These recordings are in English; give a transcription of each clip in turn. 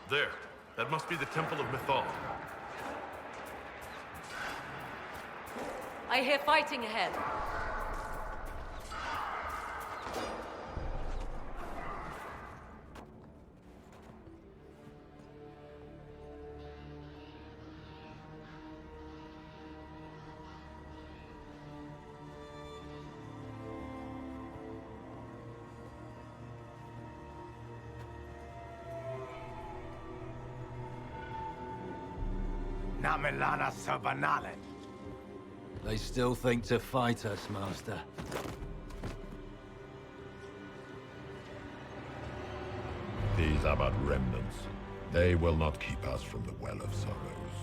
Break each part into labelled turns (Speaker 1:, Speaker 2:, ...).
Speaker 1: There. That must be the Temple of Mythal.
Speaker 2: I hear fighting ahead.
Speaker 3: Namelana Sabanale.
Speaker 4: They still think to fight us, Master.
Speaker 5: These are but remnants. They will not keep us from the Well of Sorrows.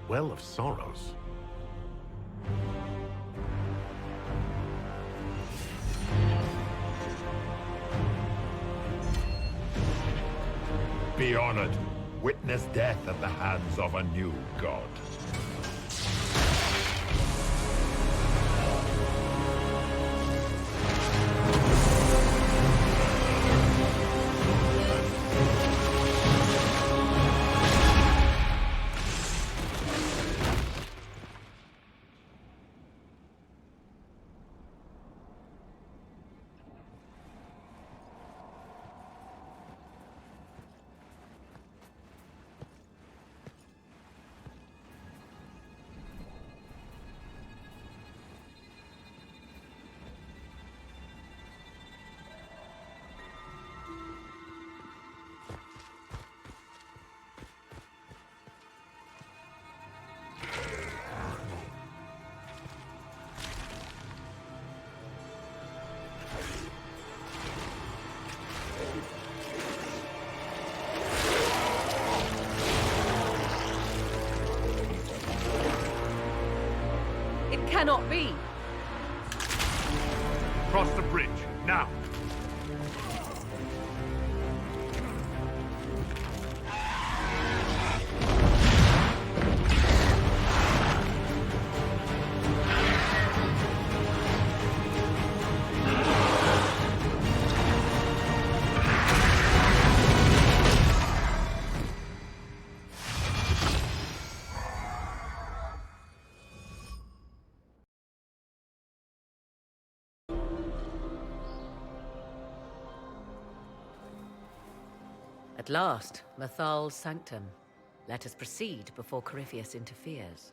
Speaker 1: Well of Sorrows?
Speaker 5: Be honored. Witness death at the hands of a new god.
Speaker 2: It cannot be!
Speaker 1: Cross the bridge, now!
Speaker 2: At last, Mythal's sanctum. Let us proceed before Corypheus interferes.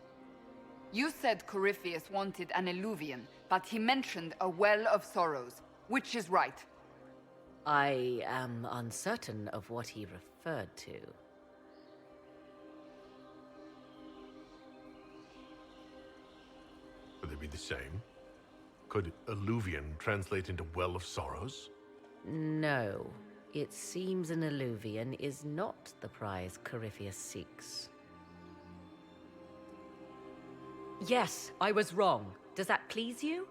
Speaker 6: You said Corypheus wanted an eluvian, but he mentioned a Well of Sorrows. Which is right?
Speaker 2: I am uncertain of what he referred to.
Speaker 1: Would they be the same? Could Alluvian translate into Well of Sorrows?
Speaker 2: No. It seems an eluvian is not the prize Corypheus seeks. Yes, I was wrong. Does that please you?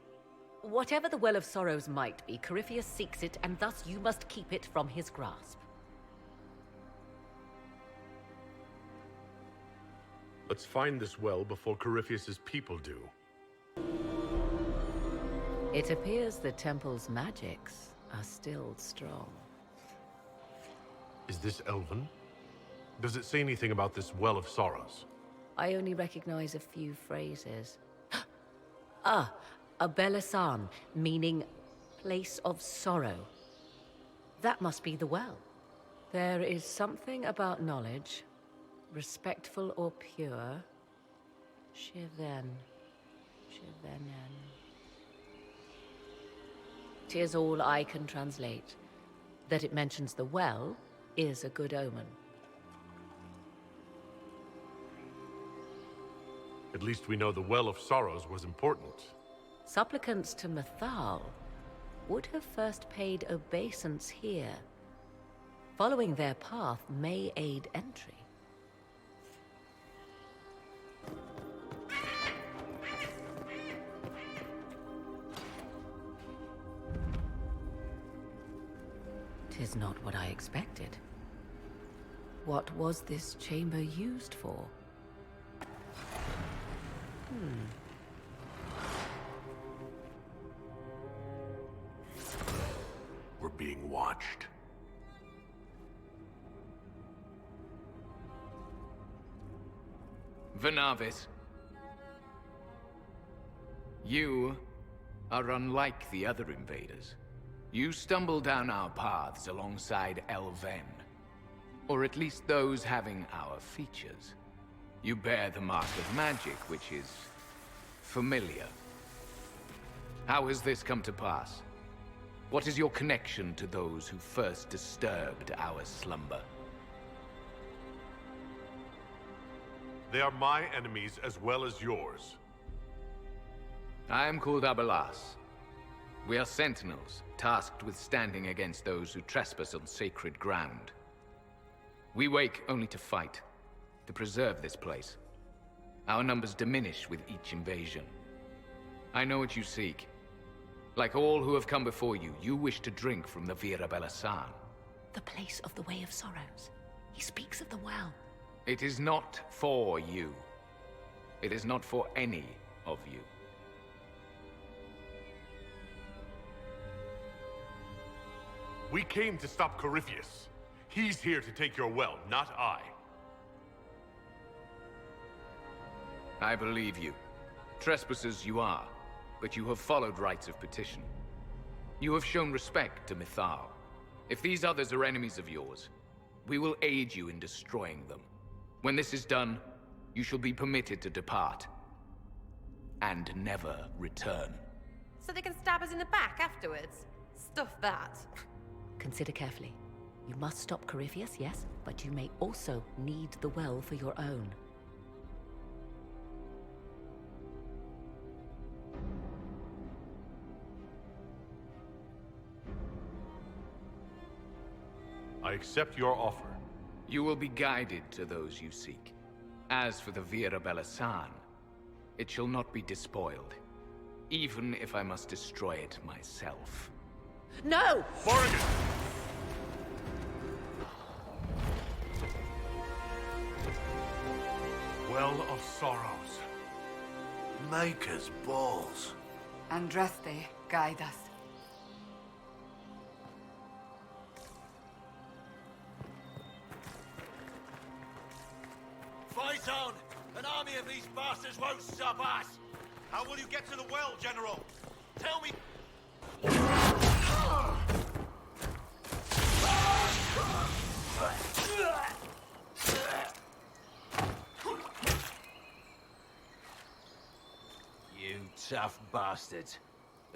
Speaker 2: Whatever the Well of Sorrows might be, Corypheus seeks it, and thus you must keep it from his grasp.
Speaker 1: Let's find this well before Corypheus's people do.
Speaker 2: It appears the temple's magics are still strong.
Speaker 1: Is this Elven? Does it say anything about this Well of Sorrows?
Speaker 2: I only recognize a few phrases. Ah, a Belisan, meaning place of sorrow. That must be the well. There is something about knowledge, respectful or pure. Shiven. Shivenen. 'Tis all I can translate. That it mentions the well is a good omen.
Speaker 1: At least we know the Well of Sorrows was important.
Speaker 2: Supplicants to Mythal would have first paid obeisance here. Following their path may aid entry. Tis not what I expected. What was this chamber used for?
Speaker 1: We're being watched.
Speaker 3: Venavis. You are unlike the other invaders. You stumble down our paths alongside Elven. Or at least those having our features. You bear the mark of magic, which is familiar. How has this come to pass? What is your connection to those who first disturbed our slumber?
Speaker 1: They are my enemies as well as yours.
Speaker 3: I am called Abelas. We are Sentinels, tasked with standing against those who trespass on sacred ground. We wake only to fight, to preserve this place. Our numbers diminish with each invasion. I know what you seek. Like all who have come before you, you wish to drink from the Vira Belasan.
Speaker 2: The place of the Way of Sorrows. He speaks of the well.
Speaker 3: It is not for you. It is not for any of you.
Speaker 1: We came to stop Corypheus. He's here to take your well, not I.
Speaker 3: I believe you. Trespassers you are, but you have followed rites of petition. You have shown respect to Mythal. If these others are enemies of yours, we will aid you in destroying them. When this is done, you shall be permitted to depart. And never return.
Speaker 7: So they can stab us in the back afterwards? Stuff that.
Speaker 2: Consider carefully. You must stop Corypheus, yes, but you may also need the well for your own.
Speaker 1: I accept your offer.
Speaker 3: You will be guided to those you seek. As for the Vira Belasan, it shall not be despoiled, even if I must destroy it myself.
Speaker 2: No!
Speaker 1: Morrigan! Well of Sorrows.
Speaker 8: Maker's balls.
Speaker 6: Andraste, guide us.
Speaker 8: Fight on! An army of these bastards won't stop us! How will you get to the well, General? Tell me...
Speaker 4: You tough bastards.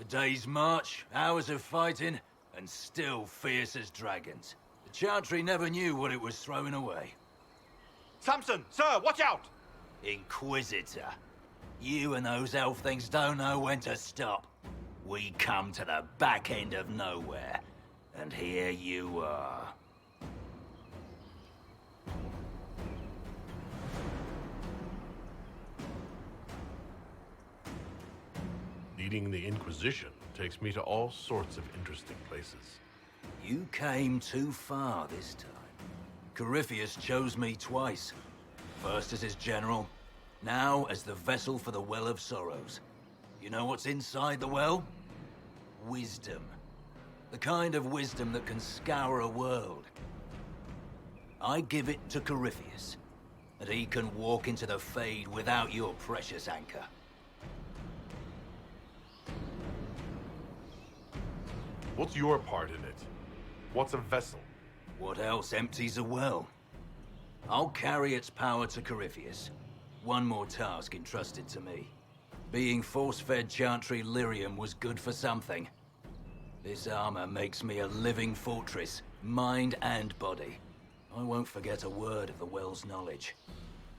Speaker 4: A day's march, hours of fighting, and still fierce as dragons. The Chantry never knew what it was throwing away.
Speaker 8: Samson! Sir, watch out!
Speaker 4: Inquisitor. You and those elf things don't know when to stop. We come to the back end of nowhere, and here you are.
Speaker 1: Leading the Inquisition takes me to all sorts of interesting places.
Speaker 4: You came too far this time. Corypheus chose me twice. First as his general, now as the vessel for the Well of Sorrows. You know what's inside the well? Wisdom. The kind of wisdom that can scour a world. I give it to Corypheus, and he can walk into the Fade without your precious anchor.
Speaker 1: What's your part in it? What's a vessel?
Speaker 4: What else empties a well? I'll carry its power to Corypheus. One more task entrusted to me. Being force-fed Chantry lyrium was good for something. This armor makes me a living fortress, mind and body. I won't forget a word of the well's knowledge.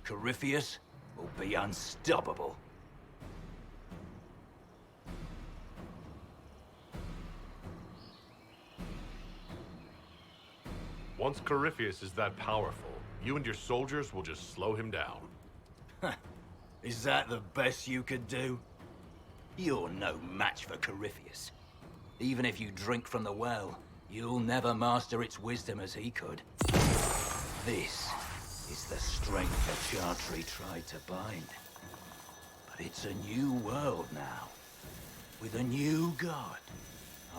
Speaker 4: Corypheus will be unstoppable.
Speaker 1: Once Corypheus is that powerful, you and your soldiers will just slow him down.
Speaker 4: Is that the best you could do? You're no match for Corypheus. Even if you drink from the well, you'll never master its wisdom as he could. This is the strength the Chantry tried to bind. But it's a new world now, with a new god.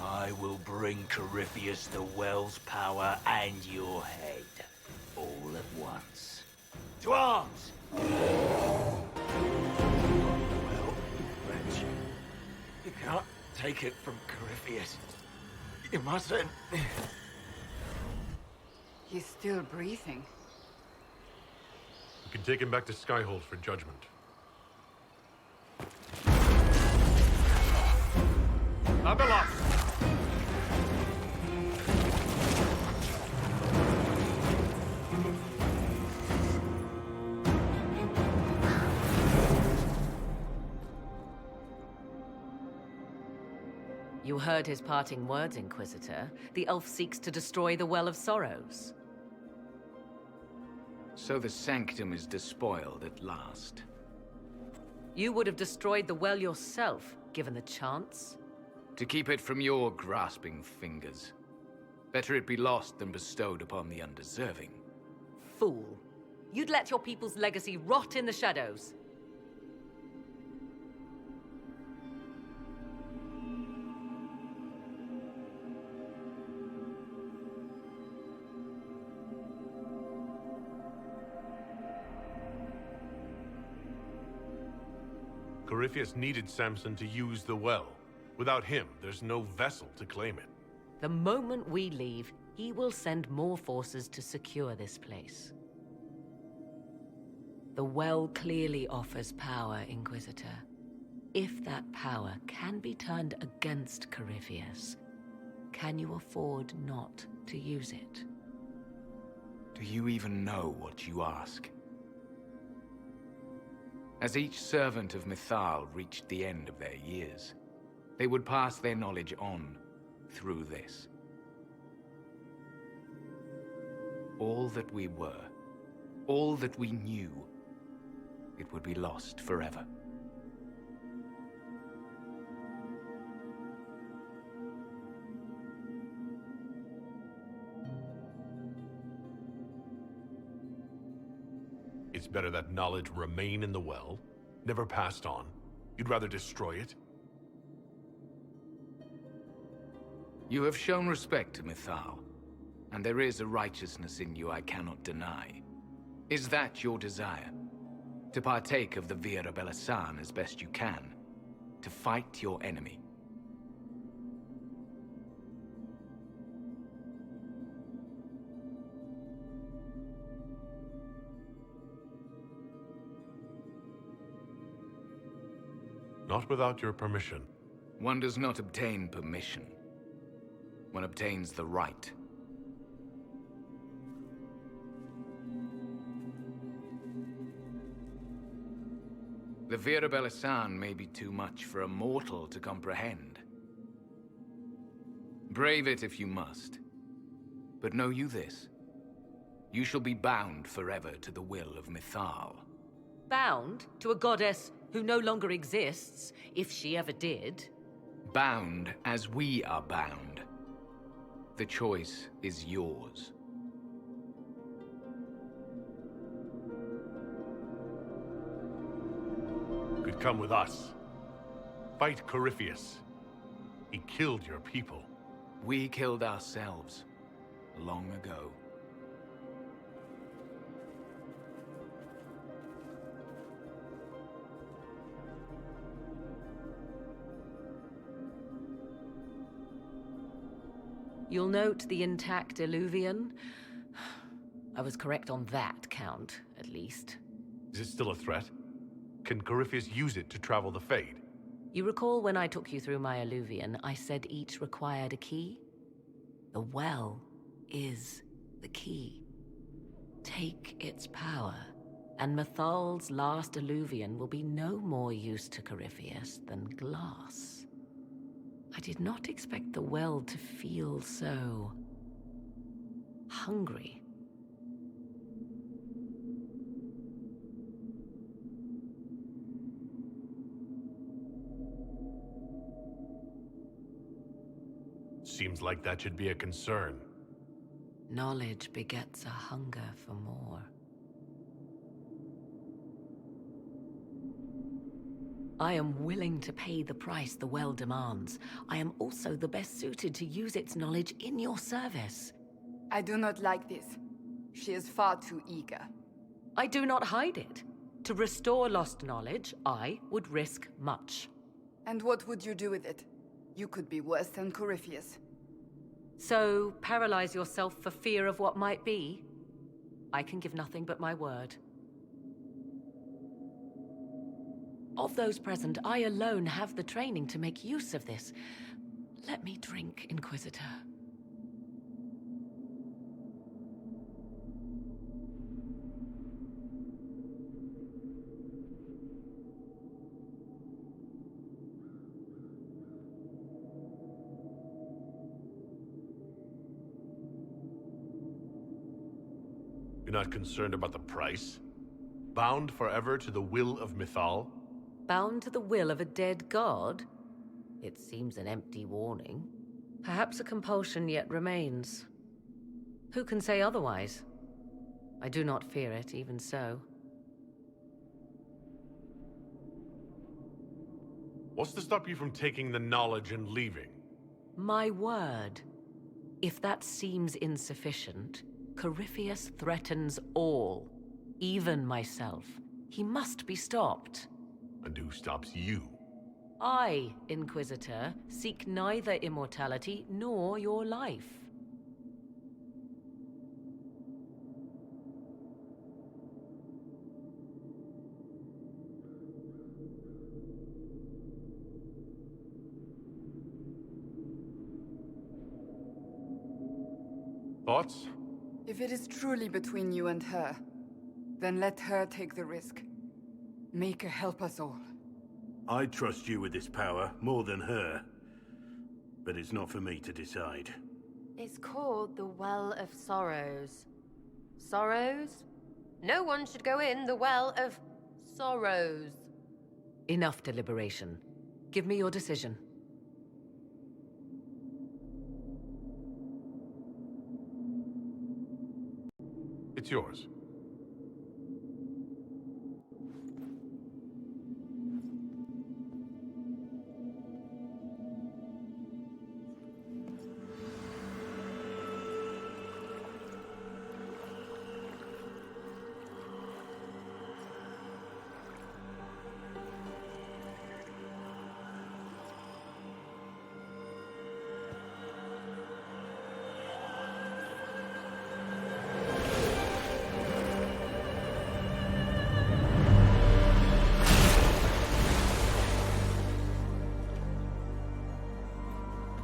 Speaker 4: I will bring Corypheus the well's power and your head, all at once. To arms! take it from Corypheus. You mustn't.
Speaker 6: He's still breathing.
Speaker 1: You can take him back to Skyhold for judgment. Abeloth!
Speaker 2: You heard his parting words, Inquisitor. The elf seeks to destroy the Well of Sorrows.
Speaker 3: So the sanctum is despoiled at last.
Speaker 2: You would have destroyed the well yourself, given the chance.
Speaker 3: To keep it from your grasping fingers. Better it be lost than bestowed upon the undeserving.
Speaker 2: Fool. You'd let your people's legacy rot in the shadows.
Speaker 1: Corypheus needed Samson to use the well. Without him, there's no vessel to claim it.
Speaker 2: The moment we leave, he will send more forces to secure this place. The well clearly offers power, Inquisitor. If that power can be turned against Corypheus, can you afford not to use it?
Speaker 3: Do you even know what you ask? As each servant of Mythal reached the end of their years, they would pass their knowledge on through this. All that we were, all that we knew, it would be lost forever.
Speaker 1: It's better that knowledge remain in the well, never passed on. You'd rather destroy it?
Speaker 3: You have shown respect to Mythal, and there is a righteousness in you I cannot deny. Is that your desire? To partake of the Vira Belasan as best you can? To fight your enemy?
Speaker 1: Not without your permission.
Speaker 3: One does not obtain permission. One obtains the right. The Vira Belasan may be too much for a mortal to comprehend. Brave it if you must. But know you this. You shall be bound forever to the will of Mythal.
Speaker 2: Bound to a goddess who no longer exists, if she ever did.
Speaker 3: Bound as we are bound. The choice is yours.
Speaker 1: Could come with us. Fight Corypheus. He killed your people.
Speaker 3: We killed ourselves long ago.
Speaker 2: You'll note the intact Illuvian. I was correct on that count, at least.
Speaker 1: Is it still a threat? Can Corypheus use it to travel the Fade?
Speaker 2: You recall when I took you through my Illuvian, I said each required a key? The well is the key. Take its power, and Mythal's last Illuvian will be no more use to Corypheus than glass. I did not expect the well to feel so hungry.
Speaker 1: Seems like that should be a concern.
Speaker 2: Knowledge begets a hunger for more. I am willing to pay the price the well demands. I am also the best suited to use its knowledge in your service.
Speaker 6: I do not like this. She is far too eager.
Speaker 2: I do not hide it. To restore lost knowledge, I would risk much.
Speaker 6: And what would you do with it? You could be worse than Corypheus.
Speaker 2: So, paralyze yourself for fear of what might be? I can give nothing but my word. Of those present, I alone have the training to make use of this. Let me drink, Inquisitor.
Speaker 1: You're not concerned about the price? Bound forever to the will of Mythal?
Speaker 2: Bound to the will of a dead god? It seems an empty warning. Perhaps a compulsion yet remains. Who can say otherwise? I do not fear it, even so.
Speaker 1: What's to stop you from taking the knowledge and leaving?
Speaker 2: My word. If that seems insufficient, Corypheus threatens all, even myself. He must be stopped.
Speaker 1: And who stops you?
Speaker 2: I, Inquisitor, seek neither immortality nor your life.
Speaker 1: Thoughts?
Speaker 6: If it is truly between you and her, then let her take the risk. Make her help us all.
Speaker 9: I trust you with this power more than her. But it's not for me to decide.
Speaker 7: It's called the Well of Sorrows. Sorrows? No one should go in the Well of Sorrows.
Speaker 2: Enough deliberation. Give me your decision.
Speaker 1: It's yours.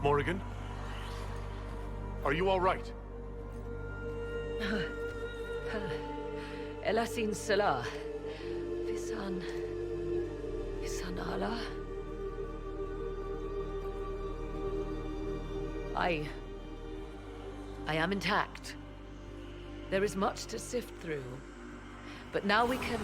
Speaker 1: Morrigan? Are you all right?
Speaker 2: Elasin Salah. Visan Allah. I am intact. There is much to sift through. But now we can...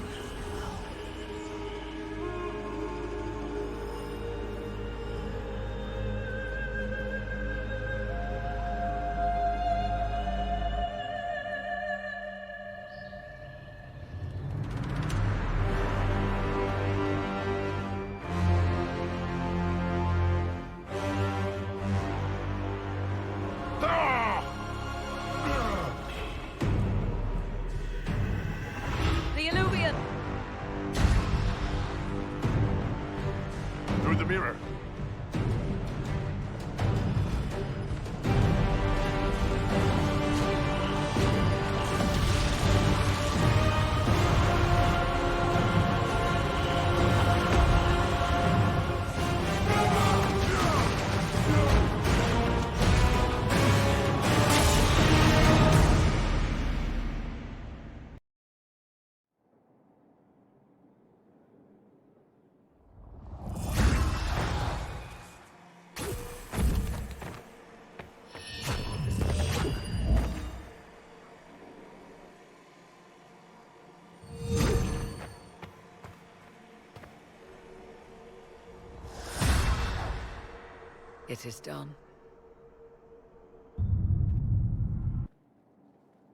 Speaker 1: Through the mirror.
Speaker 2: It is done.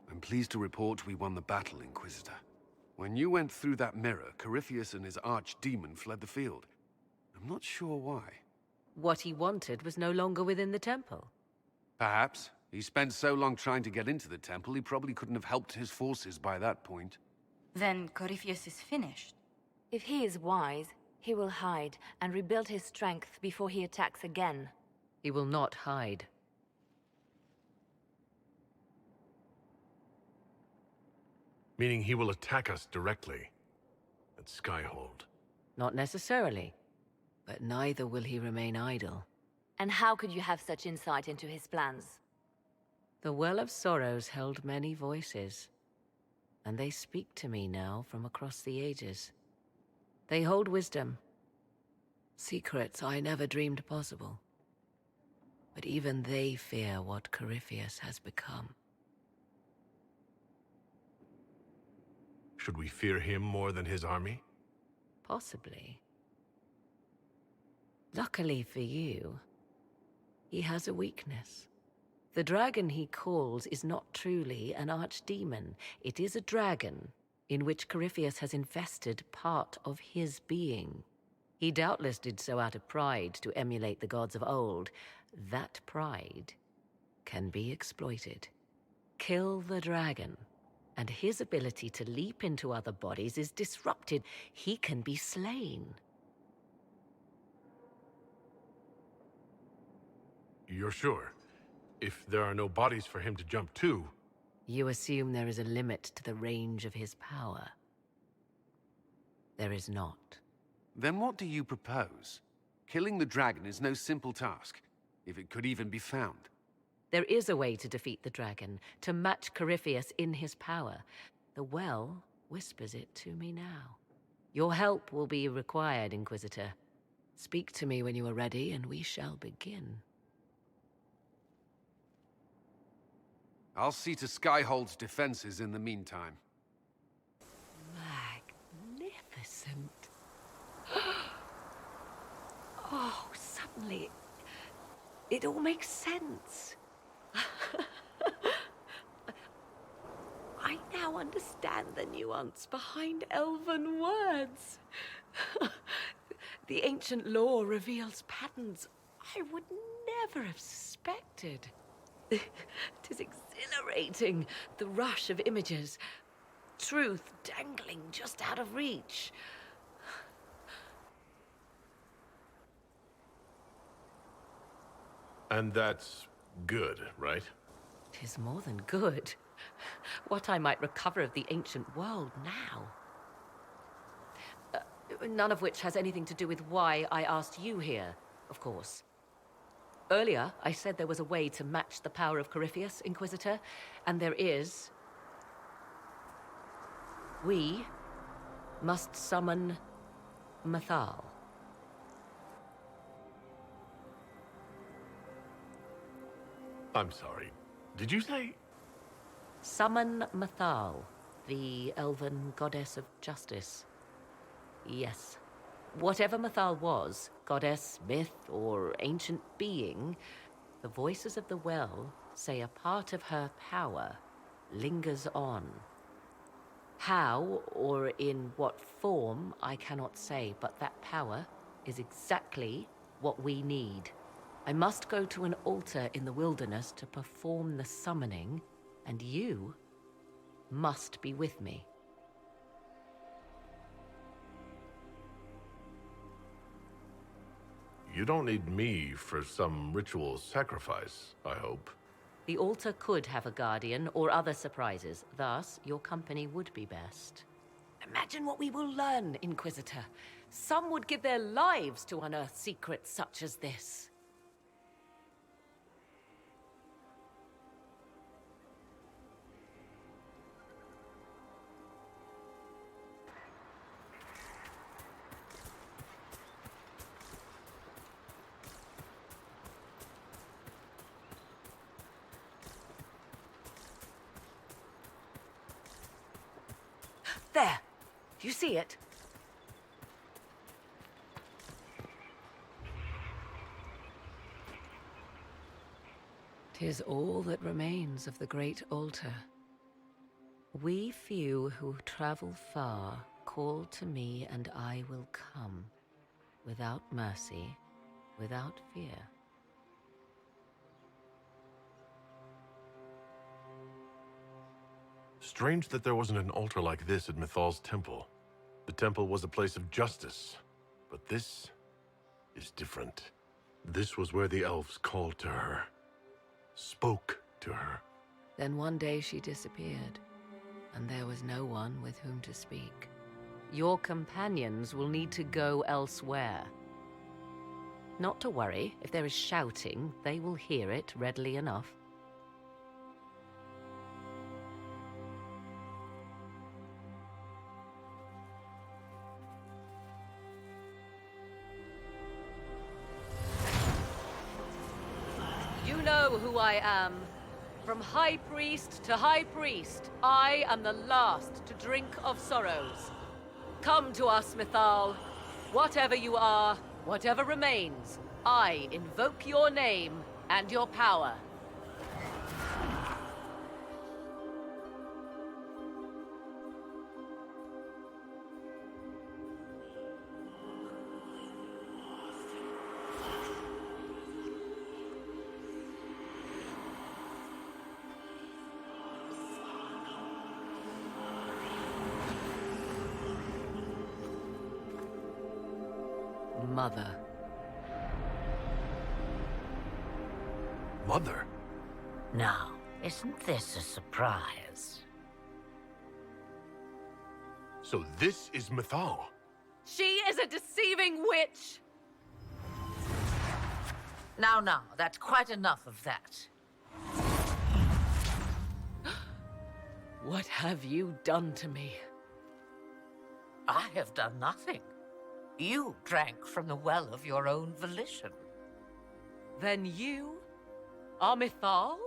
Speaker 10: I'm pleased to report we won the battle, Inquisitor. When you went through that mirror, Corypheus and his archdemon fled the field. I'm not sure why.
Speaker 2: What he wanted was no longer within the temple.
Speaker 10: Perhaps. He spent so long trying to get into the temple, he probably couldn't have helped his forces by that point.
Speaker 11: Then Corypheus is finished.
Speaker 12: If he is wise, he will hide and rebuild his strength before he attacks again.
Speaker 2: He will not hide.
Speaker 1: Meaning he will attack us directly at Skyhold.
Speaker 2: Not necessarily, but neither will he remain idle.
Speaker 12: And how could you have such insight into his plans?
Speaker 2: The Well of Sorrows held many voices, and they speak to me now from across the ages. They hold wisdom, secrets I never dreamed possible. But even they fear what Corypheus has become.
Speaker 1: Should we fear him more than his army?
Speaker 2: Possibly. Luckily for you, he has a weakness. The dragon he calls is not truly an archdemon. It is a dragon in which Corypheus has invested part of his being. He doubtless did so out of pride to emulate the gods of old. That pride can be exploited. Kill the dragon, and his ability to leap into other bodies is disrupted. He can be slain.
Speaker 1: You're sure? If there are no bodies for him to jump to...
Speaker 2: You assume there is a limit to the range of his power. There is not.
Speaker 10: Then what do you propose? Killing the dragon is no simple task, if it could even be found.
Speaker 2: There is a way to defeat the dragon, to match Corypheus in his power. The well whispers it to me now. Your help will be required, Inquisitor. Speak to me when you are ready, and we shall begin.
Speaker 10: I'll see to Skyhold's defenses in the meantime.
Speaker 2: Magnificent. Oh, suddenly, it all makes sense. I now understand the nuance behind elven words. The ancient lore reveals patterns I would never have suspected. Tis exhilarating, the rush of images. Truth dangling just out of reach.
Speaker 1: And that's good, right?
Speaker 2: Tis more than good. What I might recover of the ancient world now. None of which has anything to do with why I asked you here, of course. Earlier, I said there was a way to match the power of Corypheus, Inquisitor, and there is. We must summon Mythal.
Speaker 1: I'm sorry. Did you say...
Speaker 2: Summon Mythal, the elven goddess of justice. Yes. Whatever Mythal was, goddess, myth, or ancient being, the voices of the well say a part of her power lingers on. How, or in what form, I cannot say, but that power is exactly what we need. I must go to an altar in the wilderness to perform the summoning, and you must be with me.
Speaker 1: You don't need me for some ritual sacrifice, I hope.
Speaker 2: The altar could have a guardian or other surprises. Thus, your company would be best. Imagine what we will learn, Inquisitor. Some would give their lives to unearth secrets such as this. There! Do you see it? "'Tis all that remains of the great altar. We few who travel far call to me and I will come, without mercy, without fear."
Speaker 1: Strange that there wasn't an altar like this at Mythal's temple. The temple was a place of justice, but this is different. This was where the elves called to her, spoke to her.
Speaker 2: Then one day she disappeared, and there was no one with whom to speak. Your companions will need to go elsewhere. Not to worry, if there is shouting, they will hear it readily enough. You know who I am. From High Priest to High Priest, I am the last to drink of sorrows. Come to us, Mythal. Whatever you are, whatever remains, I invoke your name and your power. Mother.
Speaker 1: Mother?
Speaker 13: Now, isn't this a surprise?
Speaker 1: So this is Mythal.
Speaker 2: She is a deceiving witch!
Speaker 13: Now, that's quite enough of that.
Speaker 2: What have you done to me?
Speaker 13: I have done nothing. You drank from the well of your own volition.
Speaker 2: Then you are Mythal?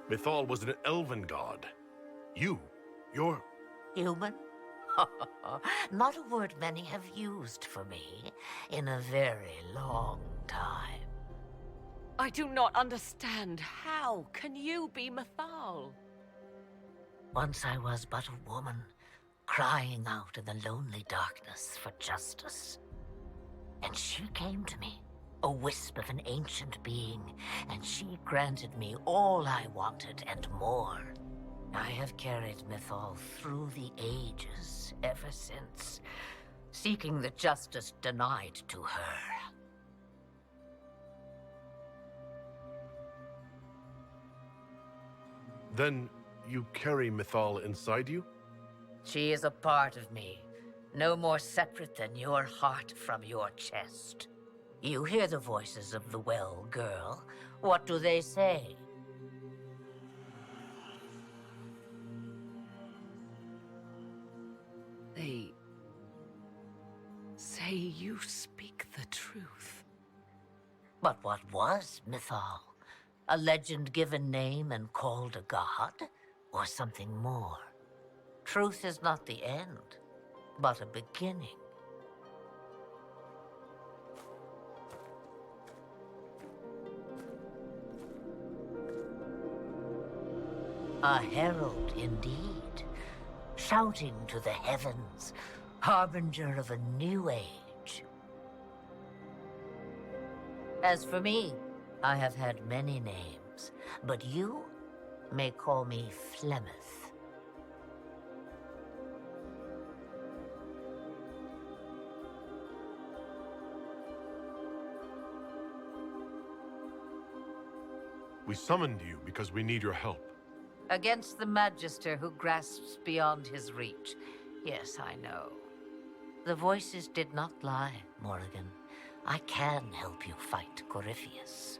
Speaker 1: Mythal was an elven god. You're...
Speaker 13: Human? Not a word many have used for me in a very long time.
Speaker 2: I do not understand. How can you be Mythal?
Speaker 13: Once I was but a woman, crying out in the lonely darkness for justice. And she came to me, a wisp of an ancient being, and she granted me all I wanted and more. I have carried Mythal through the ages ever since, seeking the justice denied to her.
Speaker 1: Then you carry Mythal inside you?
Speaker 13: She is a part of me, no more separate than your heart from your chest. You hear the voices of the well, girl. What do they say?
Speaker 2: They say you speak the truth.
Speaker 13: But what was Mythal? A legend given name and called a god? Or something more? Truth is not the end, but a beginning. A herald indeed, shouting to the heavens, harbinger of a new age. As for me, I have had many names, but you may call me Flemeth.
Speaker 1: We summoned you because we need your help.
Speaker 13: Against the Magister who grasps beyond his reach. Yes, I know. The voices did not lie, Morrigan. I can help you fight Corypheus.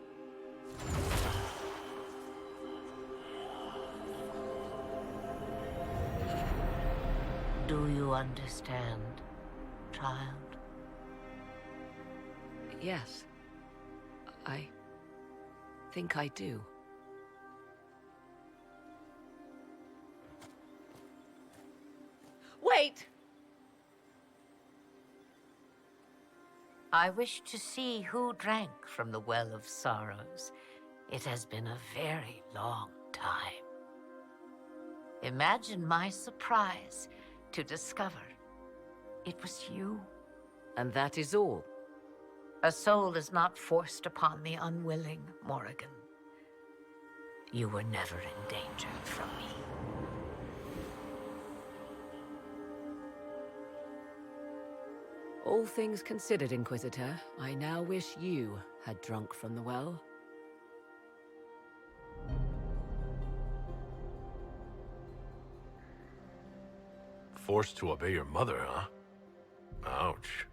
Speaker 13: Do you understand, child?
Speaker 2: Yes. I think I do. Wait!
Speaker 13: I wish to see who drank from the Well of Sorrows. It has been a very long time. Imagine my surprise to discover it was you.
Speaker 2: And that is all?
Speaker 13: A soul is not forced upon the unwilling, Morrigan. you were never in danger from me.
Speaker 2: All things considered, Inquisitor, I now wish you had drunk from the well.
Speaker 1: Forced to obey your mother, huh? Ouch.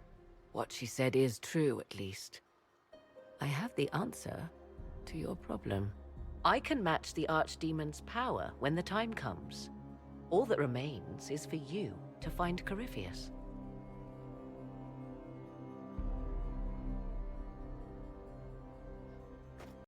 Speaker 2: What she said is true, at least. I have the answer to your problem. I can match the Archdemon's power when the time comes. All that remains is for you to find Corypheus.